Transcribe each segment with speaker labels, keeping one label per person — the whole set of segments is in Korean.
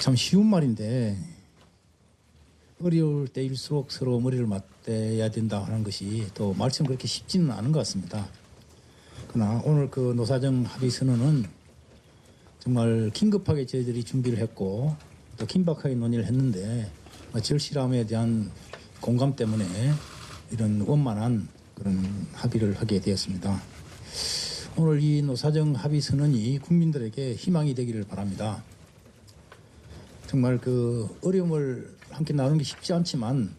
Speaker 1: 참 쉬운 말인데 어려울 때일수록 서로 머리를 맞대야 된다 하는 것이 또 말씀 그렇게 쉽지는 않은 것 같습니다. 그러나 오늘 그 노사정 합의 선언은 정말 긴급하게 저희들이 준비를 했고 또 긴박하게 논의를 했는데 절실함에 대한 공감 때문에 이런 원만한 그런 합의를 하게 되었습니다. 오늘 이 노사정 합의 선언이 국민들에게 희망이 되기를 바랍니다. 정말 그 어려움을 함께 나누는 게 쉽지 않지만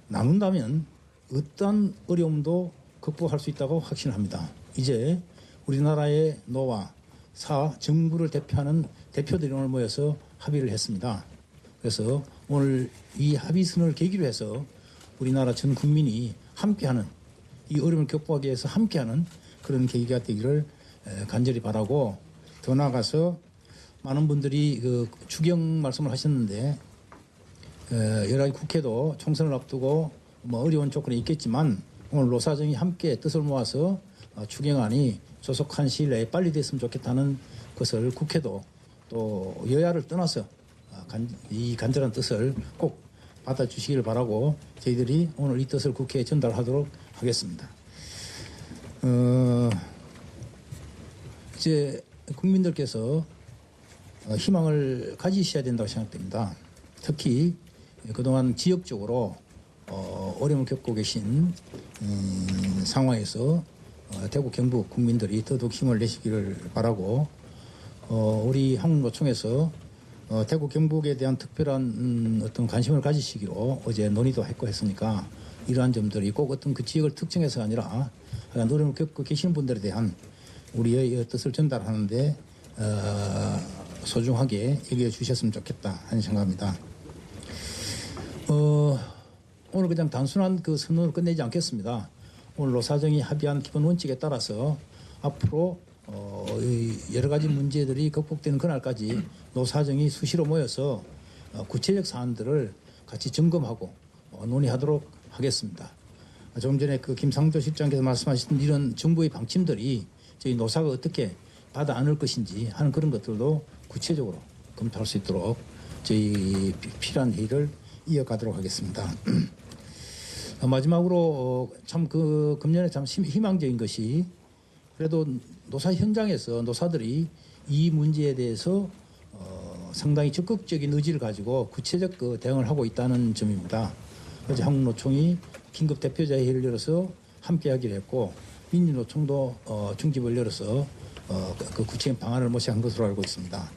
Speaker 1: 나눈다면 어떠한 어려움도 극복할 수 있다고 확신합니다. 이제 우리나라의 노와 사, 정부를 대표하는 대표들이 오늘 모여서 합의를 했습니다. 그래서 오늘 이 합의선을 계기로 해서 우리나라 전 국민이 함께하는 이 어려움을 극복하기 위해서 함께하는 그런 계기가 되기를 간절히 바라고 더 나아가서 많은 분들이 그 추경 말씀을 하셨는데 여러 가지 국회도 총선을 앞두고 뭐 어려운 조건이 있겠지만 오늘 노사정이 함께 뜻을 모아서 추경안이 조속한 시일 내에 빨리 됐으면 좋겠다는 것을 국회도 또 여야를 떠나서 이 간절한 뜻을 꼭 받아주시기를 바라고 저희들이 오늘 이 뜻을 국회에 전달하도록 하겠습니다. 이제 국민들께서 희망을 가지셔야 된다고 생각됩니다. 특히 그동안 지역적으로 어려움을 겪고 계신 상황에서 대구 경북 국민들이 더더욱 힘을 내시기를 바라고 우리 한국노총에서 대구 경북에 대한 특별한 어떤 관심을 가지시기로 어제 논의도 했고 했으니까 이러한 점들이 꼭 어떤 그 지역을 특정해서가 아니라 어려움을 겪고 계시는 분들에 대한 우리의 뜻을 전달하는데 소중하게 여겨 주셨으면 좋겠다 하는 생각입니다. 오늘 그냥 단순한 그 선언을 끝내지 않겠습니다. 오늘 노사정이 합의한 기본 원칙에 따라서 앞으로 여러 가지 문제들이 극복되는 그날까지 노사정이 수시로 모여서 구체적 사안들을 같이 점검하고 논의하도록 하겠습니다. 조금 전에 그 김상조 실장께서 말씀하신 이런 정부의 방침들이 저희 노사가 어떻게 받아 안을 것인지 하는 그런 것들도 구체적으로 검토할 수 있도록 저희 필요한 회의를 이어가도록 하겠습니다. 마지막으로 참 그 금년에 참 희망적인 것이 그래도 노사 현장에서 노사들이 이 문제에 대해서 상당히 적극적인 의지를 가지고 구체적 그 대응을 하고 있다는 점입니다. 어제 한국노총이 긴급 대표자 회의를 열어서 함께하기로 했고 민주노총도 중집을 열어서 그 구체적인 방안을 모색한 것으로 알고 있습니다.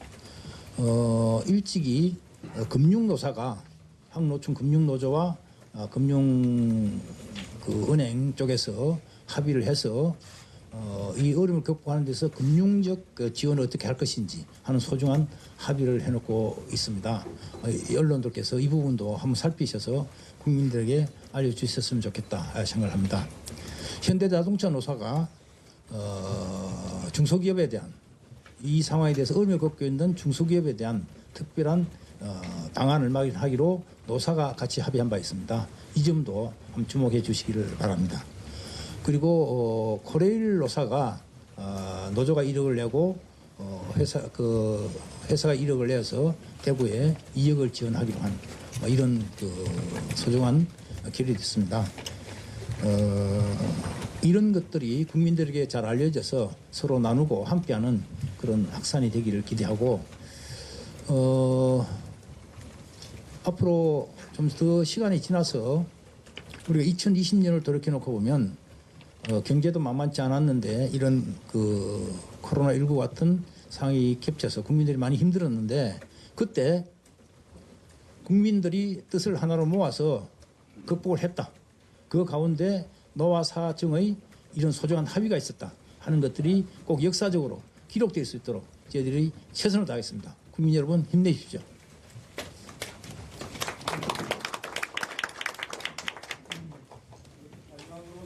Speaker 1: 일찍이 금융노사가 한국노총 금융노조와 금융 그 은행 쪽에서 합의를 해서 이 어려움을 극복하는 데서 금융적 그 지원을 어떻게 할 것인지 하는 소중한 합의를 해놓고 있습니다. 언론들께서 이 부분도 한번 살피셔서 국민들에게 알려주셨으면 좋겠다 생각을 합니다. 현대자동차 노사가 중소기업에 대한 이 상황에 대해서 어려움을 겪고 있는 중소기업에 대한 특별한 방안을 마련하기로 노사가 같이 합의한 바 있습니다. 이 점도 한번 주목해 주시기를 바랍니다. 그리고 코레일 노사가 노조가 1억을 내고 회사가 1억을 내서 대구에 2억을 지원하기로 한 이런 그 소중한 결의가 있습니다. 이런 것들이 국민들에게 잘 알려져서 서로 나누고 함께하는 그런 확산이 되기를 기대하고 앞으로 좀 더 시간이 지나서 우리가 2020년을 돌이켜놓고 보면 경제도 만만치 않았는데 이런 그 코로나19 같은 상황이 겹쳐서 국민들이 많이 힘들었는데 그때 국민들이 뜻을 하나로 모아서 극복을 했다. 그 가운데 노와 사정의 이런 소중한 합의가 있었다 하는 것들이 꼭 역사적으로 기록될 수 있도록 저희들이 최선을 다하겠습니다. 국민 여러분 힘내십시오.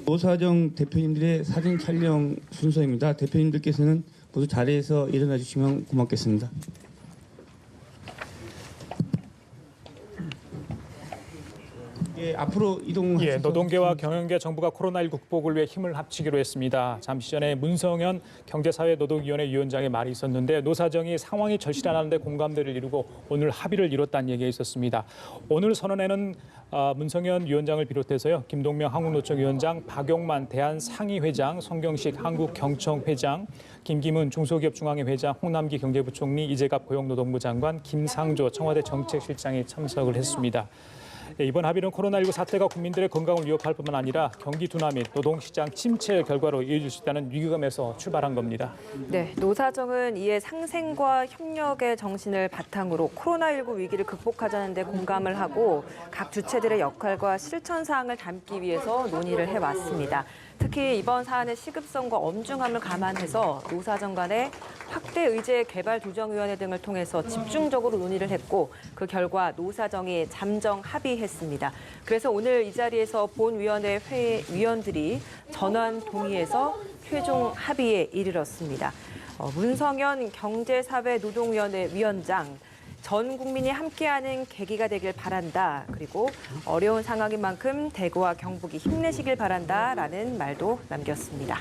Speaker 2: 노사정 대표님들의 사진 촬영 순서입니다. 대표님들께서는 모두 자리에서 일어나 주시면 고맙겠습니다. 예, 앞으로 이동하셔서
Speaker 3: 예, 노동계와 경영계 정부가 코로나19 극복을 위해 힘을 합치기로 했습니다. 잠시 전에 문성현 경제사회노동위원회 위원장의 말이 있었는데 노사정이 상황이 절실하다는데 공감대를 이루고 오늘 합의를 이뤘다는 얘기가 있었습니다. 오늘 선언에는 문성현 위원장을 비롯해서요, 김동명 한국노총 위원장, 박용만 대한상의회장, 송경식 한국경청 회장, 김기문 중소기업중앙회 회장, 홍남기 경제부총리, 이재갑 고용노동부 장관, 김상조 청와대 정책실장이 참석을 했습니다. 이번 합의는 코로나19 사태가 국민들의 건강을 위협할 뿐만 아니라 경기 둔화 및 노동시장 침체 결과로 이어질 수 있다는 위기감에서 출발한 겁니다.
Speaker 4: 네, 노사정은 이에 상생과 협력의 정신을 바탕으로 코로나19 위기를 극복하자는 데 공감을 하고 각 주체들의 역할과 실천 사항을 담기 위해서 논의를 해왔습니다. 특히 이번 사안의 시급성과 엄중함을 감안해서 노사정 간의 확대 의제 개발 조정위원회 등을 통해서 집중적으로 논의를 했고 그 결과 노사정이 잠정 합의했습니다. 그래서 오늘 이 자리에서 본위원회 위원들이 전원 동의해서 최종 합의에 이르렀습니다. 문성현 경제사회노동위원회 위원장, 전 국민이 함께하는 계기가 되길 바란다. 그리고 어려운 상황인 만큼 대구와 경북이 힘내시길 바란다라는 말도 남겼습니다.